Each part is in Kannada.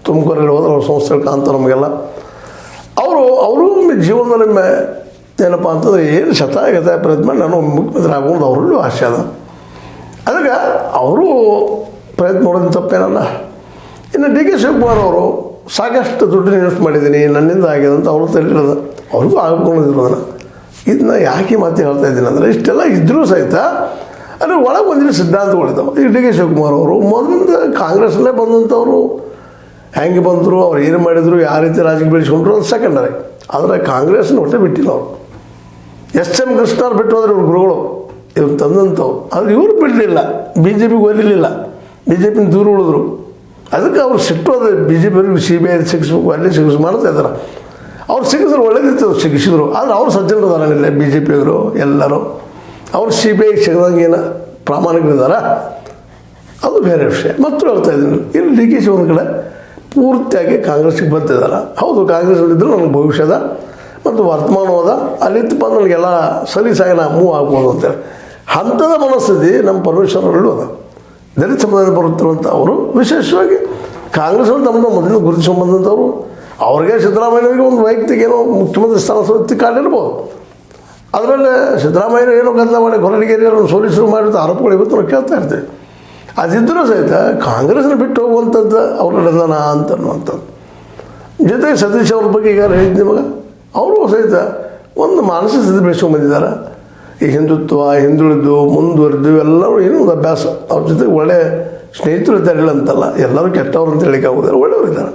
ತುಮಕೂರಲ್ಲಿ ಹೋದ್ರೆ ಅವ್ರ ಸಂಸ್ಥೆಗಳು ಕಾಣ್ತಾವೆ ನಮಗೆಲ್ಲ. ಅವರು ಜೀವನದಲ್ಲಿ ಏನಪ್ಪ ಅಂತಂದ್ರೆ ಏನು ಶತಾಯಗತ ಪ್ರಯತ್ನ ಮಾಡಿ ನಾನು ಮುಖ್ಯಮಂತ್ರಿ ಆಗೋದು ಅವರಲ್ಲೂ ಆಸೆ ಅದ. ಅದಕ್ಕೆ ಅವರು ಪ್ರಯತ್ನ ಮಾಡೋದು ತಪ್ಪೇನಲ್ಲ. ಇನ್ನು ಡಿ ಕೆ ಶಿವಕುಮಾರ್ ಅವರು ಸಾಕಷ್ಟು ದುಡ್ಡು ಇನ್ವೆಸ್ಟ್ ಮಾಡಿದ್ದೀನಿ, ನನ್ನಿಂದ ಆಗಿದೆ ಅಂತ ಅವರು ತಿಳಿಯೋದು, ಅವ್ರಿಗೂ ಆಗ್ಕೊಂಡಿದ್ರು. ಇದನ್ನ ಯಾಕೆ ಮಾತು ಹೇಳ್ತಾ ಇದ್ದೀನಿ ಅಂದರೆ, ಇಷ್ಟೆಲ್ಲ ಇದ್ದರೂ ಸಹಿತ ಅಂದರೆ ಒಳಗೆ ಬಂದಿರೋ ಸಿದ್ಧಾಂತಗಳಿದ್ದಾವೆ. ಈಗ ಡಿ ಕೆ ಶಿವಕುಮಾರ್ ಅವರು ಮೊದಲಿಂದ ಕಾಂಗ್ರೆಸ್ಸಲ್ಲೇ ಬಂದಂಥವ್ರು, ಹೆಂಗೆ ಬಂದರು, ಅವ್ರು ಏನು ಮಾಡಿದರು, ಯಾವ ರೀತಿ ರಾಜಕೀಯ ಬೆಳೆಸ್ಕೊಂಡ್ರು ಅದು ಸೆಕೆಂಡರಿ. ಆದರೆ ಕಾಂಗ್ರೆಸ್ನ ಒಟ್ಟೆ ಬಿಟ್ಟಿಲ್ಲ ಅವರು. ಎಸ್.ಎಂ. ಕೃಷ್ಣವ್ರು ಬಿಟ್ಟು ಹೋದ್ರೆ ಇವ್ರ ಗುರುಗಳು ಇವ್ರು ತಂದಂಥವ್ರು. ಆದರೆ ಇವರು ಬಿಡಲಿಲ್ಲ, ಬಿ ಜೆ ಪಿಗೆ ಒಲಿಲಿಲ್ಲ, ಬಿ ಜೆ ಪಿನ ದೂರ ಉಳಿದ್ರು. ಅದಕ್ಕೆ ಅವ್ರು ಸಿಟ್ಟೋದು ಬಿ ಜೆ ಪಿಯವ್ರಿಗೆ CBI ಸಿಗಿಸ್ಬೇಕು, ಅಲ್ಲಿ ಸಿಗಿಸ್ ಮಾಡ್ತಾ ಇದ್ದಾರೆ. ಅವ್ರು ಸಿಗಿಸಿದ್ರು ಒಳ್ಳೇದಿತ್ತು, ಸಿಗಿಸಿದ್ರು. ಆದರೆ ಅವ್ರು ಸಜ್ಜನರಿದಾರಲ್ಲ ಬಿ ಜೆ ಪಿಯವರು ಎಲ್ಲರೂ, ಅವ್ರು CBI ಸಿಗದಂಗೆ ಏನು ಪ್ರಾಮಾಣಿಕರಿದ್ದಾರೆ, ಅದು ಬೇರೆ ವಿಷಯ. ಮತ್ತು ಹೇಳ್ತಾ ಇದ್ದೀನಿ, ಇಲ್ಲಿ ಡಿ ಕೆ ಶಿ ಒಂದು ಕಡೆ ಪೂರ್ತಿಯಾಗಿ ಕಾಂಗ್ರೆಸ್ಗೆ ಬಂದಿದ್ದಾರೆ. ಹೌದು, ಕಾಂಗ್ರೆಸ್ಸಲ್ಲಿದ್ದರೂ ನನಗೆ ಭವಿಷ್ಯದ ಮತ್ತು ವರ್ತಮಾನವಾದ ಅಲ್ಲಿತ್ತಪ್ಪ ನನಗೆಲ್ಲ ಸಲೀಸಾಗಿ ನಾ ಮೂವ್ ಆಗ್ಬೋದು ಅಂತೇಳಿ ಅಂಥದ ಮನಸ್ಥಿತಿ ನಮ್ಮ ಪರಮೇಶ್ವರಲ್ಲೂ ಅದ. ದಲಿತ ಸಮುದಾಯದ ಬರುತ್ತಿರುವಂಥ ಅವರು ವಿಶೇಷವಾಗಿ ಕಾಂಗ್ರೆಸ್ಸಲ್ಲಿ ತಮ್ಮದು ಮೊದಲು ಗುರುತಿಸ್ಕೊಂಡ್ಬಂದಂಥವ್ರು. ಅವ್ರಿಗೆ ಸಿದ್ದರಾಮಯ್ಯವ್ರಿಗೆ ಒಂದು ವೈಯಕ್ತಿಕ ಏನೋ ಮುಖ್ಯಮಂತ್ರಿ ಸ್ಥಾನ ಕಾಲಿರ್ಬೋದು. ಅದರಲ್ಲಿ ಸಿದ್ದರಾಮಯ್ಯ ಏನೋ ಗದ್ದಲ ಮಾಡಿ ಹೊರಡಿಗೆರೆಯನ್ನು ಸೋಲಿಸರು ಮಾಡಿದ ಆರೋಪಗಳು ಇವತ್ತು ನಾವು ಕೇಳ್ತಾ ಇರ್ತೀವಿ. ಅದಿದ್ದರೂ ಸಹಿತ ಕಾಂಗ್ರೆಸ್ನ ಬಿಟ್ಟು ಹೋಗುವಂಥದ್ದು ಅವ್ರನ್ನೆಲ್ಲ ಅಂತನ್ನುವಂಥದ್ದು. ಜೊತೆಗೆ ಸತೀಶ್ ಅವ್ರ ಬಗ್ಗೆ ಈಗ ಹೇಳಿದ್ದು ನಿಮಗೆ, ಅವರು ಸಹಿತ ಒಂದು ಮಾನಸಿಕ ಸ್ಥಿತಿ ಬೆಳೆಸ್ಕೊಂಡ್ಬಂದಿದ್ದಾರೆ. ಈ ಹಿಂದುತ್ವ, ಹಿಂದುಳಿದು, ಮುಂದುವರೆದು ಎಲ್ಲರೂ ಏನೋ ಒಂದು ಅಭ್ಯಾಸ. ಅವ್ರ ಜೊತೆಗೆ ಒಳ್ಳೆಯ ಸ್ನೇಹಿತರು ಇದ್ದಾರೆ, ಇಲ್ಲ ಅಂತಲ್ಲ, ಎಲ್ಲರೂ ಕೆಟ್ಟವ್ರು ಅಂತ ಹೇಳಿಕೆ ಆಗೋದಿಲ್ಲ, ಒಳ್ಳೆಯವರು ಇದ್ದಾರೆ.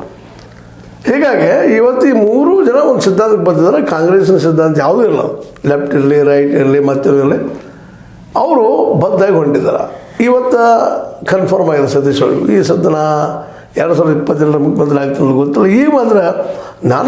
ಹೀಗಾಗಿ ಇವತ್ತು ಈ 3 ಜನ ಒಂದು ಸಿದ್ಧಾಂತಕ್ಕೆ ಬಂದಿದ್ದಾರೆ. ಕಾಂಗ್ರೆಸ್ಸಿನ ಸಿದ್ಧಾಂತ ಯಾವುದೂ ಇಲ್ಲ, ಲೆಫ್ಟ್ ಇರಲಿ, ರೈಟ್ ಇರಲಿ, ಮತ್ತಿರಲಿ, ಅವರು ಬದ್ಧಾಗಿ ಹೊಂಟಿದ್ದಾರೆ. ಇವತ್ತು ಕನ್ಫರ್ಮ್ ಆಗಿದೆ ಸತೀಶ್ ಅವರು ಈ ಸದ್ದನ 2022 ಮುಖ್ಯಮಂತ್ರಿ ಆಗ್ತಿಲ್ಲ ಗೊತ್ತಿಲ್ಲ. ಈಗ ಮಾತ್ರ ನಾನು